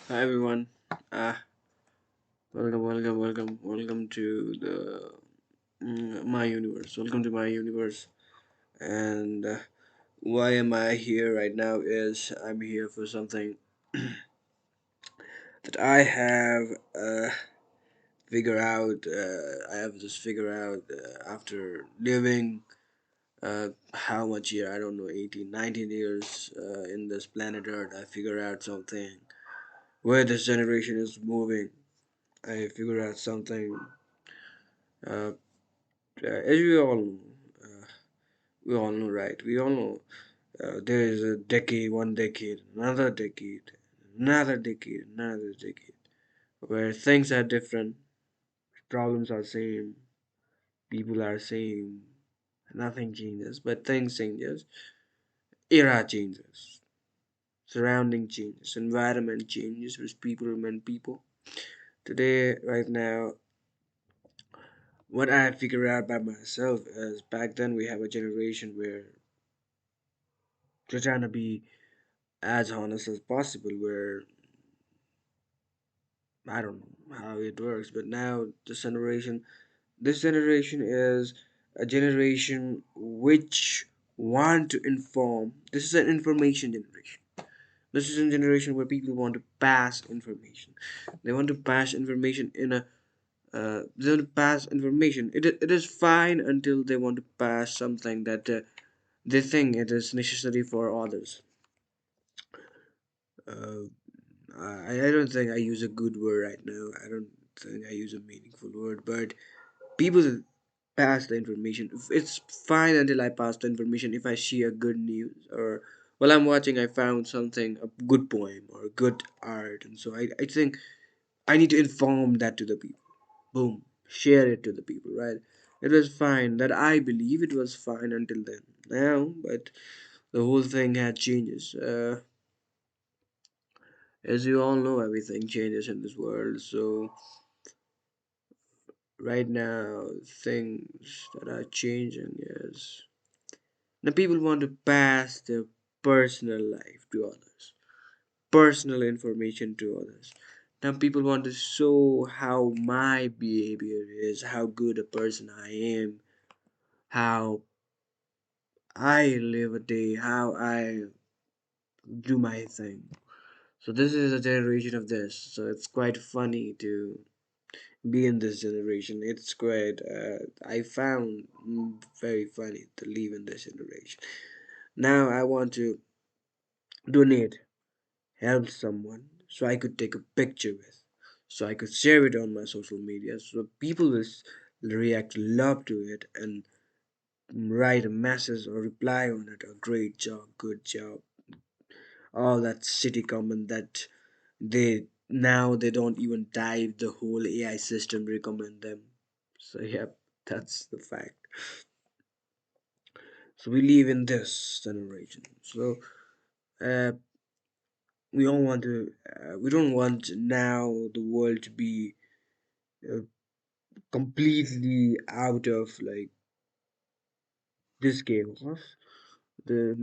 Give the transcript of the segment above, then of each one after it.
Hi everyone. Uh, welcome to the my universe. Welcome to my universe. And why am I here right now? Is I'm here for something that I have figure out. I have just figure out after living how much year I don't know 18, 19 years in this planet Earth. I figure out something where this generation is moving. I figure out something. Uh, as we all know, right? We all know there is a decade, one decade, another decade, where things are different, problems are same, people are same, nothing changes, but things changes, era changes, surrounding changes, environment changes, which people remain people. Today, right now, what I figure out by myself is back then we have a generation where they're trying to be as honest as possible, where I don't know how it works, but now this generation is a generation which want to inform. This is an information generation. This is a generation where people want to pass information. They want to pass information in a they want to pass information. It is fine until they want to pass something that they think it is necessary for others. Uh, I don't think I use a good word right now. I don't think I use a meaningful word, but people pass the information. It's fine until I pass the information. If I share good news or while I'm watching, I found something, a good poem or good art, and so I think I need to inform that to the people. Boom, share it to the people, right? It was fine. That I believe it was fine until then. Now, but the whole thing had changes. As you all know, everything changes in this world. So right now, things that are changing is now people want to pass their personal life to others, personal information to others. Now people want to show how my behavior is, how good a person I am, how I live a day, how I do my thing. So this is a generation of this. So it's quite funny to be in this generation. It's great. I found very funny to live in this generation. Now I want to donate, help someone, so I could take a picture with, so I could share it on my social media, so people will react, love to it, and write a message or reply on it. A great job, good job, all that shitty comment that they don't even type, the whole AI system recommend them. So yep, that's the fact. So we live in this generation. So uh, we don't want now the world to be uh, completely out of like this chaos. The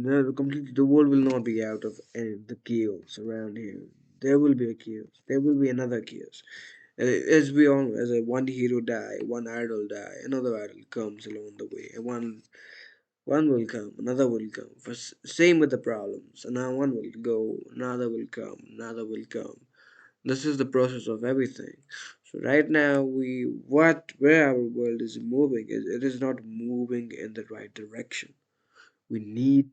world will not be out of the chaos around here. There will be a chaos. There will be another chaos. As we all, as a one hero die, one idol die, another idol comes along the way. And one will come, another will come. Same with the problems. And now one will go, another will come, another will come. This is the process of everything. So right now, where our world is moving, it is not moving in the right direction. We need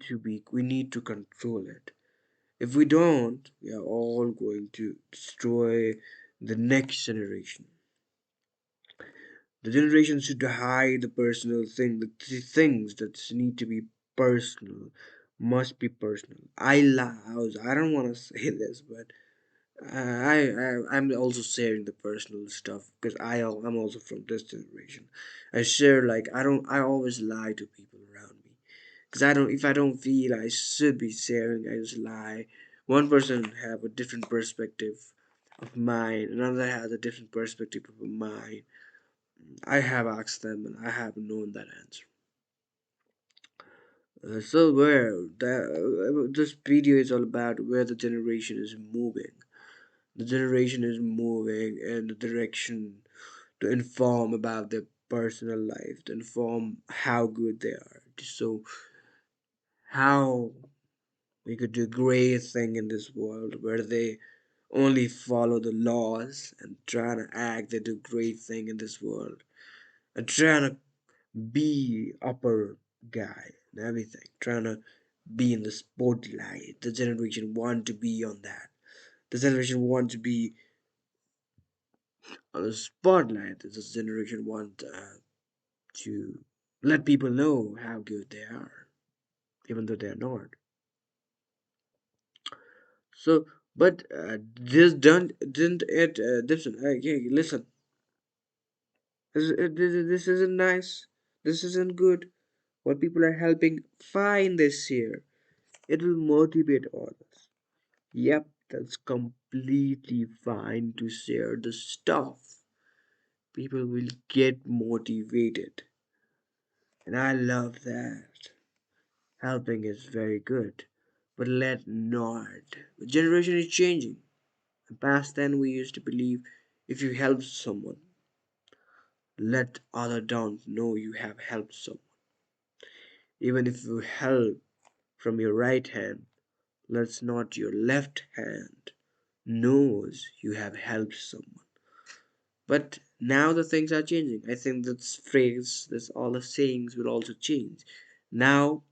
to control it. If we don't, we are all going to destroy the next generation. The generation should hide the personal thing. The things that need to be personal must be personal. I don't want to say this, but I'm also sharing the personal stuff because I'm also from this generation. I share like I always lie to people around me because I don't if I don't feel I should be sharing, I just lie. One person have a different perspective of mine, another has a different perspective of mine. I have asked them and I have known that answer. So where this video is all about where the generation is moving. The generation is moving in the direction to inform about their personal life, to inform how good they are. So how we could do great thing in this world where they only follow the laws and trying to act they do great thing in this world and trying to be upper guy and everything, trying to be in the spotlight. The generation want to be on that. The generation want to be on the spotlight. This generation want to let people know how good they are, even though they are not. So, but this didn't it, Dipson? Yeah, listen, this isn't nice. This isn't good. What people are helping, fine this year. It will motivate others. Yep, that's completely fine to share the stuff. People will get motivated. And I love that. Helping is very good. But let not. The generation is changing. In past then we used to believe if you help someone, let other don't know you have helped someone. Even if you help from your right hand, let's not your left hand knows you have helped someone. But now the things are changing. I think this phrase, this all the sayings will also change. Now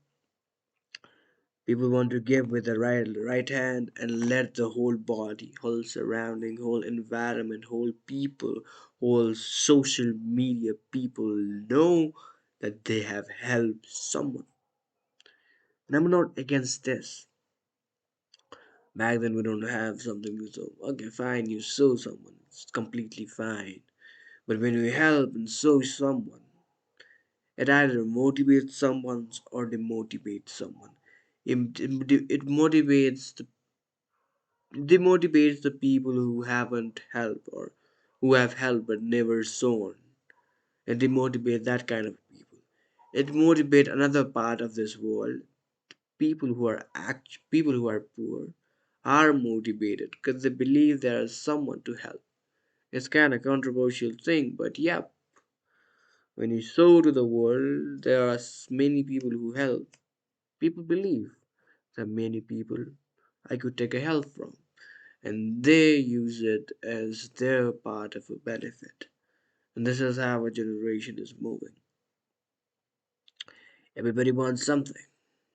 people want to give with the right hand and let the whole body, whole surrounding, whole environment, whole people, whole social media people know that they have helped someone. And I'm not against this. Back then we don't have something so okay fine you show someone. It's completely fine. But when you help and show someone, it either motivates someone or demotivates someone. It motivates the demotivates the people who haven't helped or who have helped but never shown. It demotivates that kind of people. It motivates another part of this world. People who are poor are motivated because they believe there is someone to help. It's kind of controversial thing, but yeah, when you show to the world there are many people who help. People believe that many people I could take a help from, and they use it as their part of a benefit. And this is how a generation is moving. Everybody wants something.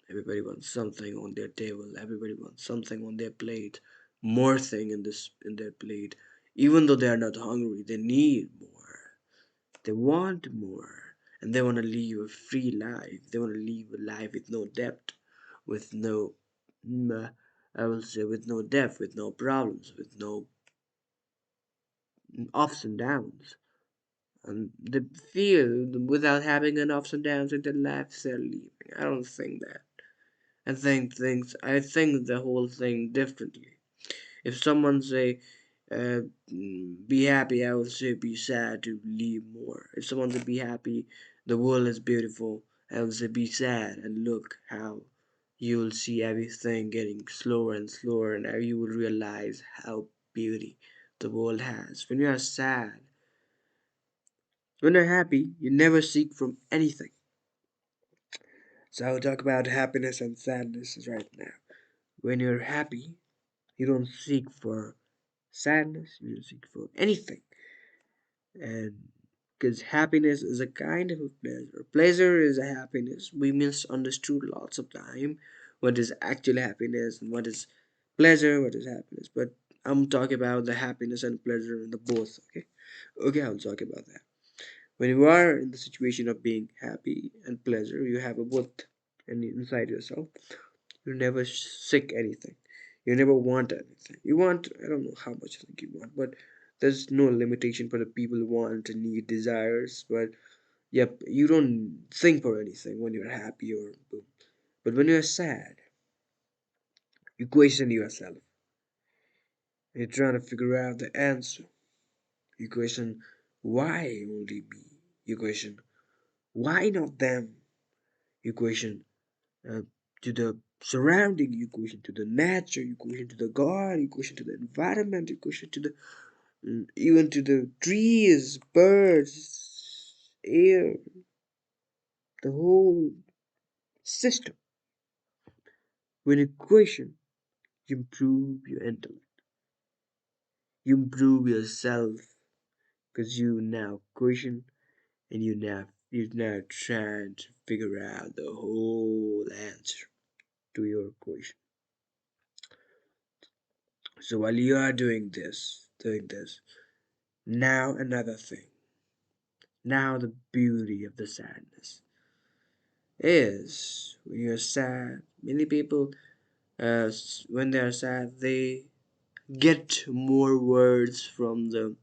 Everybody wants something on their table. Everybody wants something on their plate. More thing in their plate. Even though they are not hungry, they need more. They want more. And they want to live a free life. They want to live a life with no debt, with no I will say with no debt, with no problems, with no ups and downs. And they feel without having an ups and downs in their lives they're leaving. I don't think that. I think the whole thing differently. If someone say, uh, be happy, I would say be sad to leave more. If someone say be happy, the world is beautiful, I would say be sad and look how you will see everything getting slower and slower, and you will realize how beauty the world has. When you are sad, when you're happy, you never seek from anything. So I'll talk about happiness and sadness right now. When you're happy, you don't seek for sadness, you don't seek for anything. And because happiness is a kind of a pleasure. Pleasure is a happiness. We misunderstood lots of time what is actual happiness and what is pleasure, what is happiness. But I'm talking about the happiness and pleasure in the both, okay? Okay, I'll talk about that. When you are in the situation of being happy and pleasure, you have a both inside yourself. You never seek anything. You never want anything. You want, I don't know how much I think you want, but there's no limitation for the people who want and need desires. But yep, you don't think for anything when you're happy or boom. But when you're sad, you question yourself. You're trying to figure out the answer. You question why only me. You question why not them. You question uh, to the surrounding. You question to the nature. You question to the God. You question to the environment. You question to the even to the trees, birds, air, the whole system. When you question, you improve your intellect. You improve yourself because you now question and you now trying to figure out the whole answer to your question. So while you are doing this, now another thing. Now the beauty of the sadness is when you're sad. Many people, when they are sad, they get more words from the.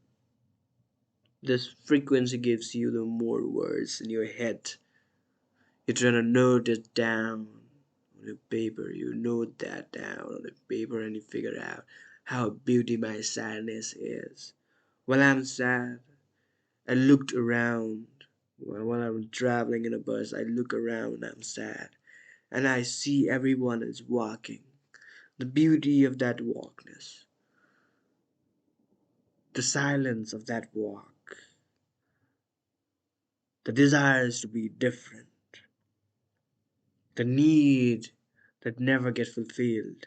This frequency gives you the more words in your head. You're trying to note it down on a paper. You note that down on a paper and you figure out how beauty my sadness is. While I'm sad, I looked around. While I'm traveling in a bus, I look around, I'm sad. And I see everyone is walking. The beauty of that walkness. The silence of that walk. The desires to be different. The need that never get fulfilled.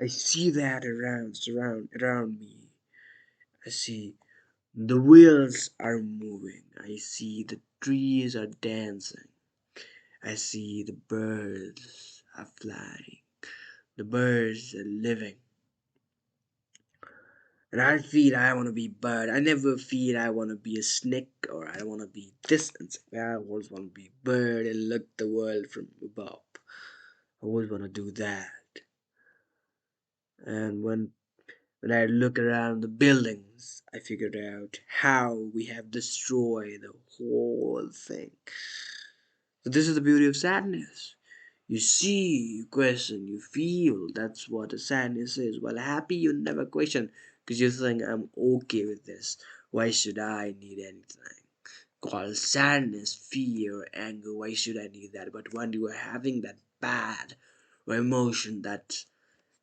I see that around me. I see the wheels are moving. I see the trees are dancing. I see the birds are flying. The birds are living. And I feel I want to be bird. I never feel I want to be a snake or I want to be this insect. I always want to be bird and look the world from above. I always want to do that. And when I look around the buildings, I figured out how we have destroyed the whole thing. So this is the beauty of sadness. You see, you question, you feel. That's what a sadness is. While happy, you never question because you think, I'm okay with this. Why should I need anything? Call sadness, fear, anger. Why should I need that? But when you are having that bad emotion that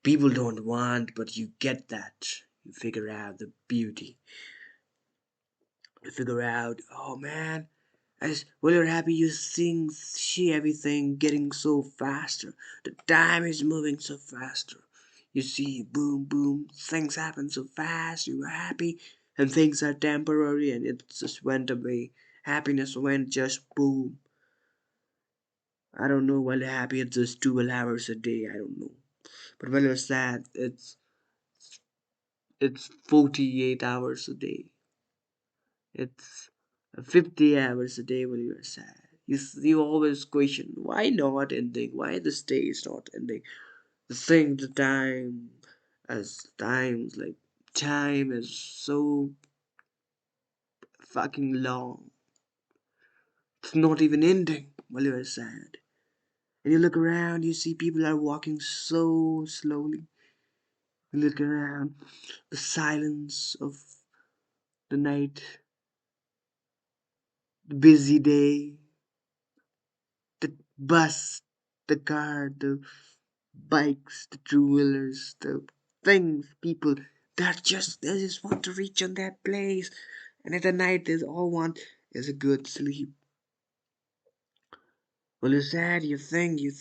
people don't want, but you get that, you figure out the beauty. You figure out, oh man, as when you're happy, you see everything getting so faster. The time is moving so faster. You see, boom, boom, things happen so fast. You are happy, and things are temporary, and it just went away. Happiness went just boom. I don't know. While you're happy, it's just 12 hours a day. I don't know. But when you're sad, it's 48 hours a day. It's 50 hours a day when you're sad. You always question why not ending? Why this day is not ending? The time as times like time is so fucking long. It's not even ending while you're sad. And you look around, you see people are walking so slowly. You look around, the silence of the night, the busy day, the bus, the car, the bikes, the two wheelers, the things, people they just want to reach on that place, and at the night they all want is a good sleep. Well, you're sad, you find, you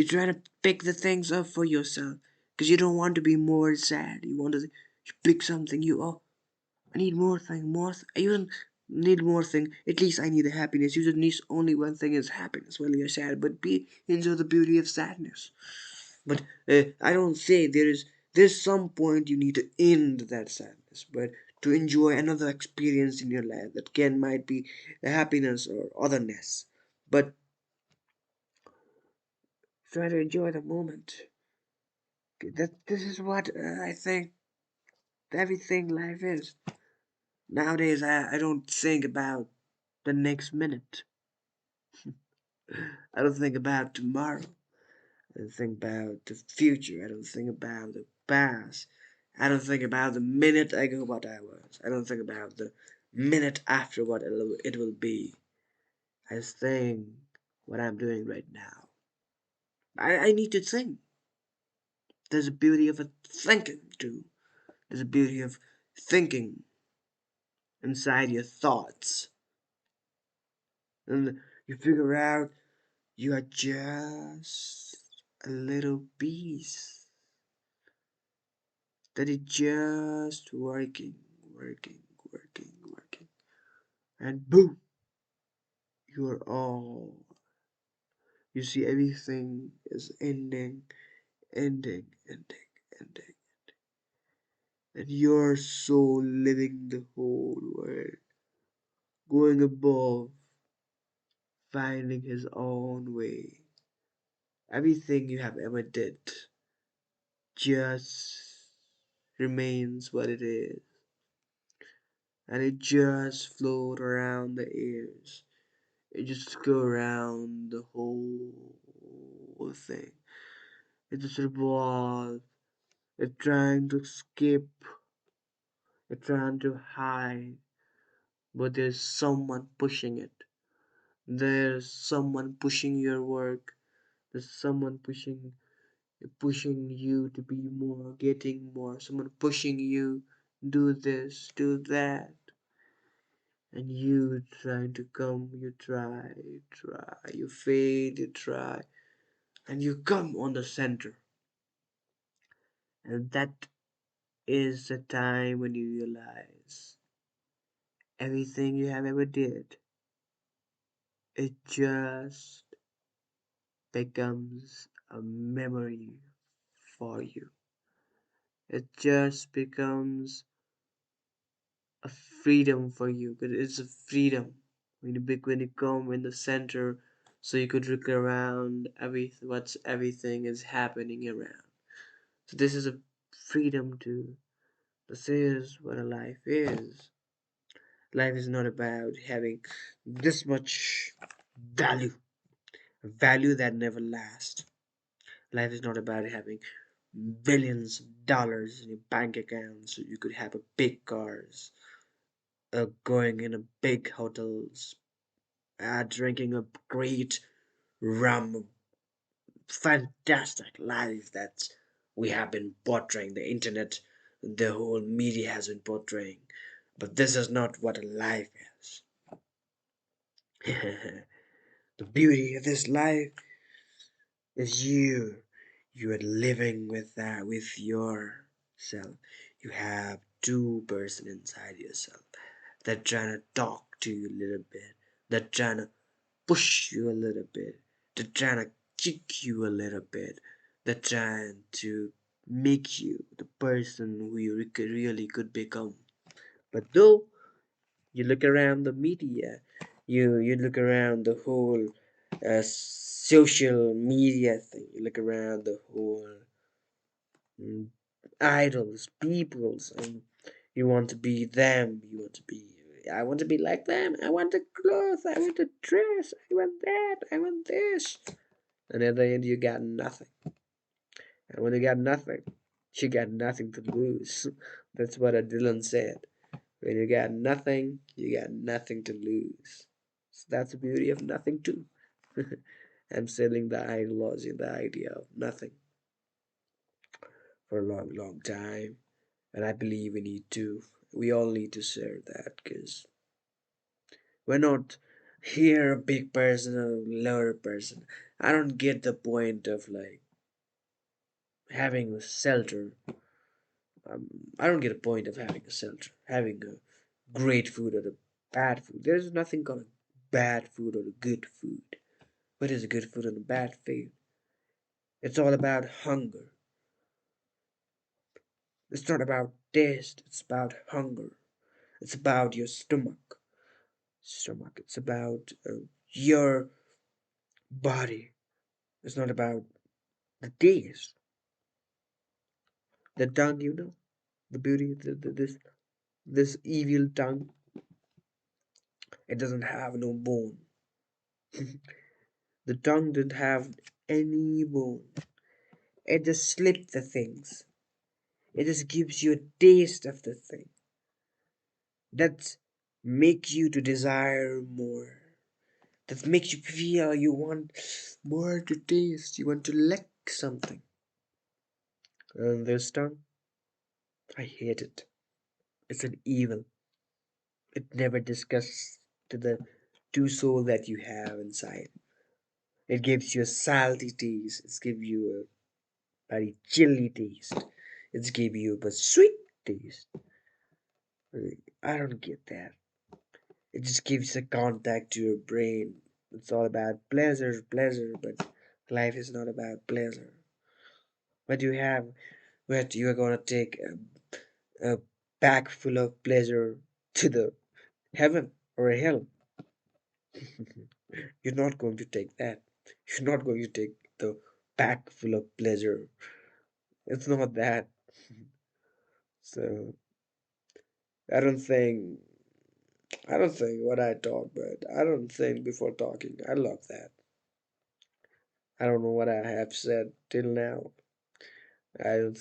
try to pick the things up for yourself because you don't want to be more sad. You want to you pick something. I need more thing, you don't need more thing. At least I need the happiness. You just need only one thing is happiness. Well, you're sad, but be enjoy the beauty of sadness. But I don't say there's some point you need to end that sadness, but to enjoy another experience in your life that can might be happiness or otherness. But try to enjoy the moment. That this is what I think everything life is. Nowadays, I don't think about the next minute. I don't think about tomorrow. I don't think about the future. I don't think about the past. I don't think about the minute ago what I was. I don't think about the minute after what it will be. I just think what I'm doing right now. I need to think. There's a beauty of a thinking too. There's a beauty of thinking inside your thoughts. And you figure out you are just a little piece that is just working, working, working, working. And boom, you are all. You see, everything is ending, ending, ending, ending. And your soul living the whole world, going above, finding his own way. Everything you have ever did just remains what it is, and it just float around the airs. It just go around the whole thing. It just revolves. It's trying to escape. It's trying to hide, but there's someone pushing it. There's someone pushing your work. There's someone pushing you to be more, getting more. Someone pushing you do this, do that. And you trying to come, you try, you fail, you try, and you come on the center. And that is the time when you realize everything you have ever did, it just becomes a memory for you. It just becomes a freedom for you. Because it's a freedom when you come in the center, so you could look around everything is happening around. So this is a freedom to. This is what a life is. Life is not about having this much value, value that never lasts. Life is not about having billions of dollars in your bank account so you could have a big cars, going in a big hotels, drinking a great rum, fantastic life that we have been portraying. The internet, the whole media has been portraying. But this is not what a life is. The beauty of this life is you. You are living with that, with yourself. You have two person inside yourself that trying to talk to you a little bit. That trying to push you a little bit. That trying to kick you a little bit. That trying to make you the person who you really could become. But though you look around the media, you look around the whole social media thing. You look around the whole mm, idols, peoples, and you want to be them. You want to be. I want to be like them. I want the clothes. I want the dress. I want that. I want this. And at the end, you got nothing. And when you got nothing, you got nothing to lose. That's what a Dylan said. When you got nothing, you got nothing to lose. So that's the beauty of nothing too. I'm selling the ideology, the idea of nothing for a long, long time. And I believe we all need to share that because we're not here a big person or a lower person. I don't get the point of like having a shelter. I don't get a point of having a shelter, having a great food or a bad food. There's nothing called a bad food or a good food. What is a good food and a bad food? It's all about hunger. It's not about taste. It's about hunger. It's about your stomach. Stomach. It's about your body. It's not about the taste. The tongue, the beauty, this evil tongue. It doesn't have no bone. The tongue didn't have any bone. It just slipped the things. It just gives you a taste of the thing that make you to desire more. that makes you feel you want more to taste, you want to lick something. And this tongue, I hate it. It's an evil. It never discuss to the two soul that you have inside. It gives you a salty taste. It gives you a very chilly taste. It gives you a sweet taste. I don't get that. It just gives a contact to your brain. It's all about pleasure, pleasure, but life is not about pleasure. What you have, what you are gonna take a bag full of pleasure to the heaven or a hell. You're not going to take that. You're not going to take the bag full of pleasure. It's not that. So I don't think what I talk, but I don't think before talking. I love that. I don't know what I have said till now. I don't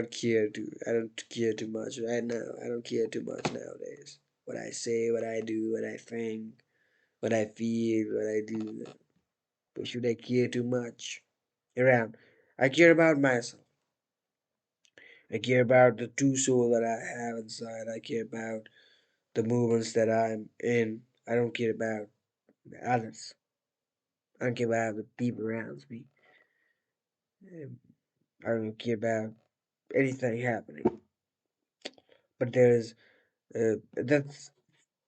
care too much right now. I don't care too much nowadays. What I say, what I do, what I think, what I feel, what I do. But should I care too much around? I care about myself. I care about the true soul that I have inside. I care about the movements that I'm in. I don't care about the others. I don't care about the people around me. I don't care about anything happening. But that's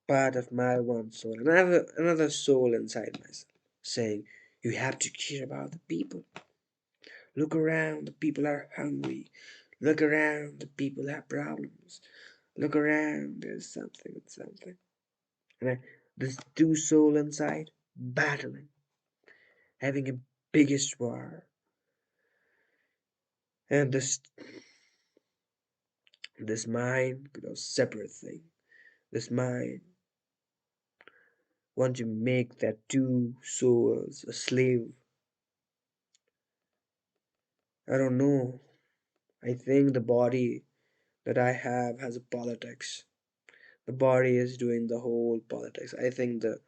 part of my one soul. Another soul inside myself saying, you have to care about the people. Look around, the people are hungry. Look around, the people have problems. Look around, there's something. And this two soul inside, battling, having a biggest war. And this mind, separate thing. This mind want to make that two souls a slave. I don't know. I think the body that I have has a politics. The body is doing the whole politics. I think the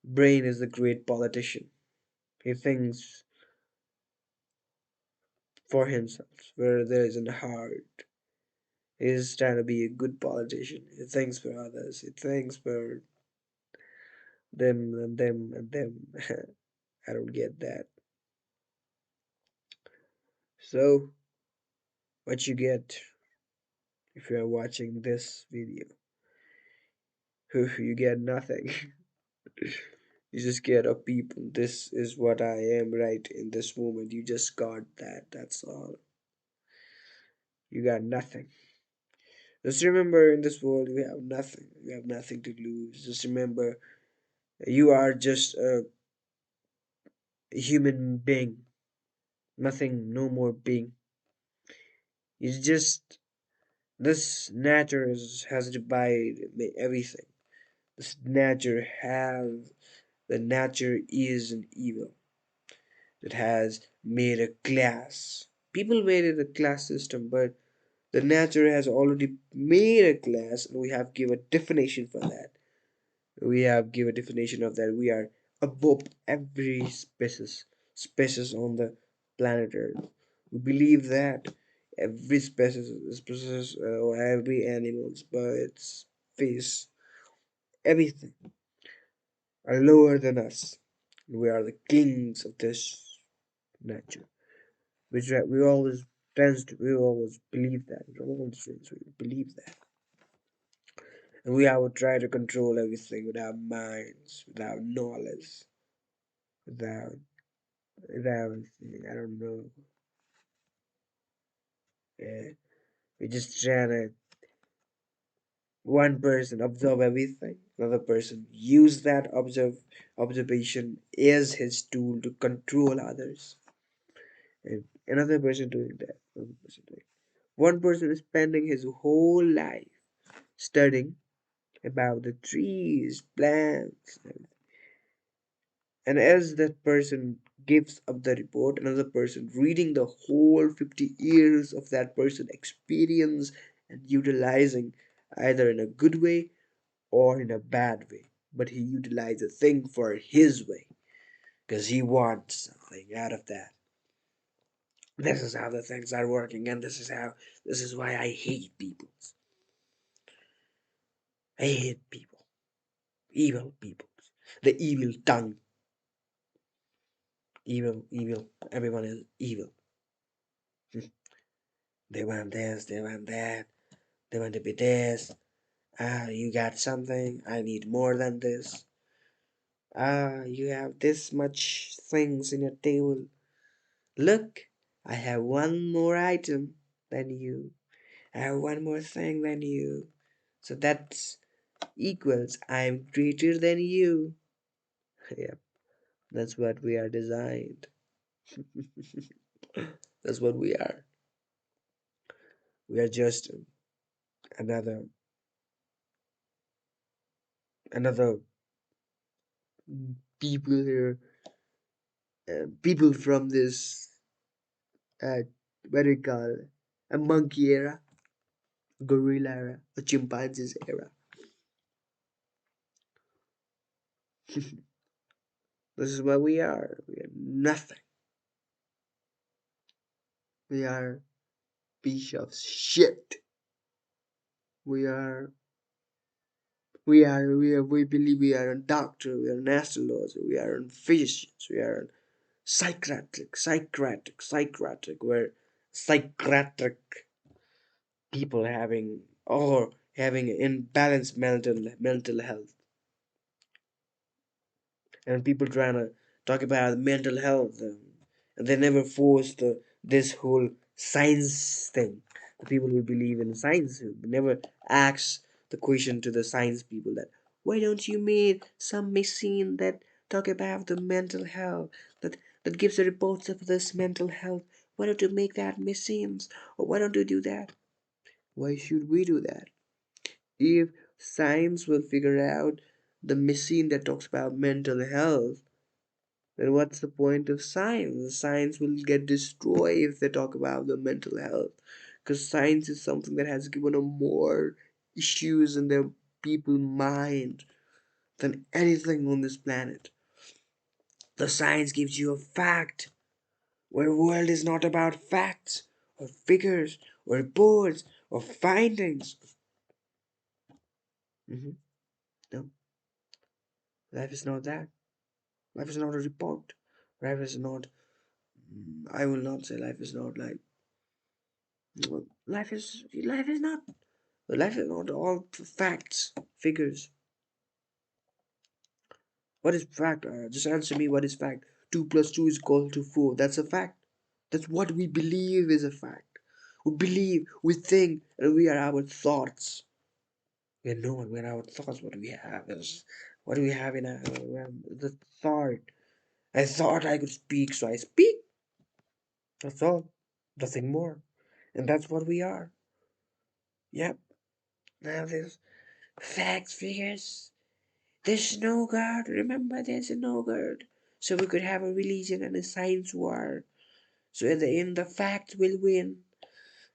brain is the great politician. He thinks for himself, where there isn't a heart. He's trying to be a good politician. He thinks for others. He thinks for them and them and them. I don't get that. So, what you get if you are watching this video? You get nothing. You just get a people. This is what I am right in this moment. You just got that. That's all. You got nothing. Just remember in this world you have nothing. You have nothing to lose. Just remember you are just a human being. Nothing, no more being. It's just this nature has divided everything. This nature has the nature is an evil that has made a class. People made it a class system, but the nature has already made a class, and we have given a definition for that. We have given a definition of that. We are above every species on the planet Earth. We believe that every species or every animals, birds, fish, everything are lower than us. We are the kings of this nature, which we always believe that. We always believe that. And we have tried to control everything with our minds, with our knowledge, without without I don't know. Yeah, we just trying to one person observe everything, another person use that observation as his tool to control others, and another person doing that. Another person doing. One person is spending his whole life studying about the trees, plants, and as that person gives up the report, another person reading the whole 50 years of that person experience and utilizing either in a good way or in a bad way. but he utilized the thing for his way because he wants something out of that. This is how the things are working, and this is why I hate people. I hate people, evil people, the evil tongue, evil, evil. Everyone is evil. They want this, they want that, they want to be this. Ah, you got something. I need more than this. Ah, you have this much things in your table. Look, I have one more item than you. I have one more thing than you. So that equals I'm greater than you. Yep, that's what we are designed. That's what we are. We are just another another people here, people from this what do you call it? A monkey era, gorilla era, a chimpanzees era. This is what we are. We are nothing. We are piece of shit. We are we believe we are a doctor, we are an astrologer, we are a physicians, we are psychiatric, where psychiatric people having or having imbalanced mental health, and people trying to talk about mental health, and they never force this whole science thing. The people who believe in science who never ask the question to the science people that why don't you make some machine that talk about the mental health, that gives the reports of this mental health. Why don't you make that machines, or why don't you do that? Why should we do that? If science will figure out the machine that talks about mental health, then what's the point of science? Science will get destroyed if they talk about the mental health. Because science is something that has given them more issues in their people mind than anything on this planet. The science gives you a fact, where world is not about facts or figures or reports or findings. hmm No, life is not that. Life is not a report. Life is not. I will not say life is not like. Life is not all facts, figures. What is fact? Just answer me. What is fact? 2 plus 2 is equal to 4. That's a fact. That's what we believe is a fact. We believe, we think, and we are our thoughts. We are known. We are our thoughts. What we have is what we have in our the thought. I thought I could speak, so I speak. That's all. Nothing more. And that's what we are. Yep. Now there's facts, figures. There's no God. Remember, there's no God. So we could have a religion and a science war. So in the end, the fact will win.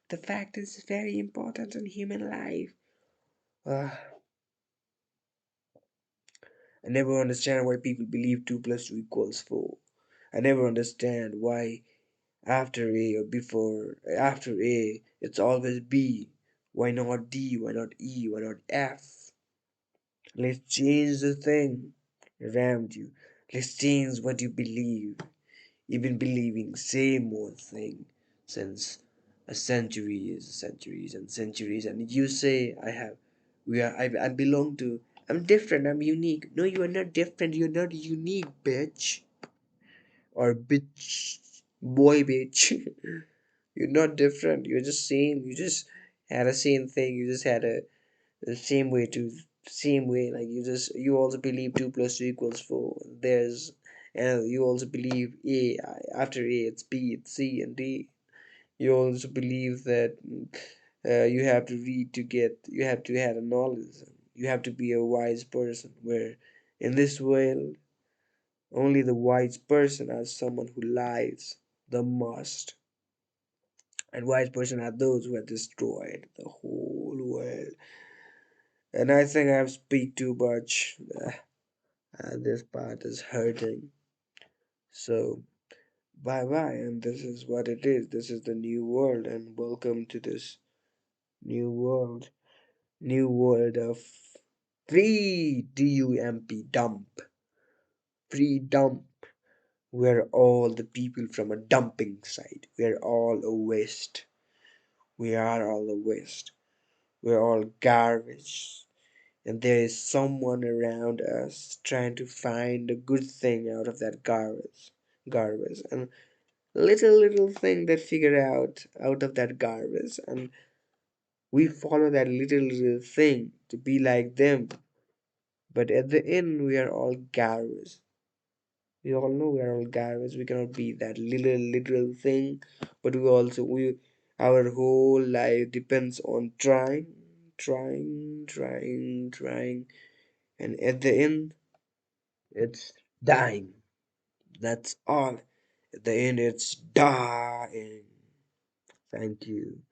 The fact is very important in human life. Uh, I never understand why people believe 2 plus 2 equals 4. I never understand why after A or before after A it's always B. Why not D? Why not E? Why not F? Let's change the thing around you. Let's change what you believe. You've been believing same old thing since a centuries and centuries, and you say I have, I belong to, I'm different, I'm unique. No, you are not different. You're not unique, bitch, or bitch, boy, bitch. You're not different. You're just same. You just had a same thing. You just had the same way to same way. Like you also believe 2 plus 2 equals 4. There's and you also believe after A it's B, it's C and D. You also believe that you have to read to get. You have to have a knowledge. You have to be a wise person. Where in this world, only the wise person is someone who lies the most. And wise person are those who have destroyed the whole world. And I think I've speak too much. This part is hurting. So, bye bye. And this is what it is. This is the new world. And welcome to this new world. New world of free dump. Dump. Free dump. We're all the people from a dumping site. We're all a waste. We are all a waste. We're all garbage. And there is someone around us trying to find a good thing out of that garbage, and little thing they figure out of that garbage, and we follow that little thing to be like them. But at the end we are all garbage. We all know we are all garbage. We cannot be that little thing. But we our whole life depends on trying, and at the end it's dying. That's all. At the end, it's dying. Thank you.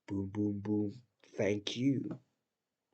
Boom, boom, boom. Thank you.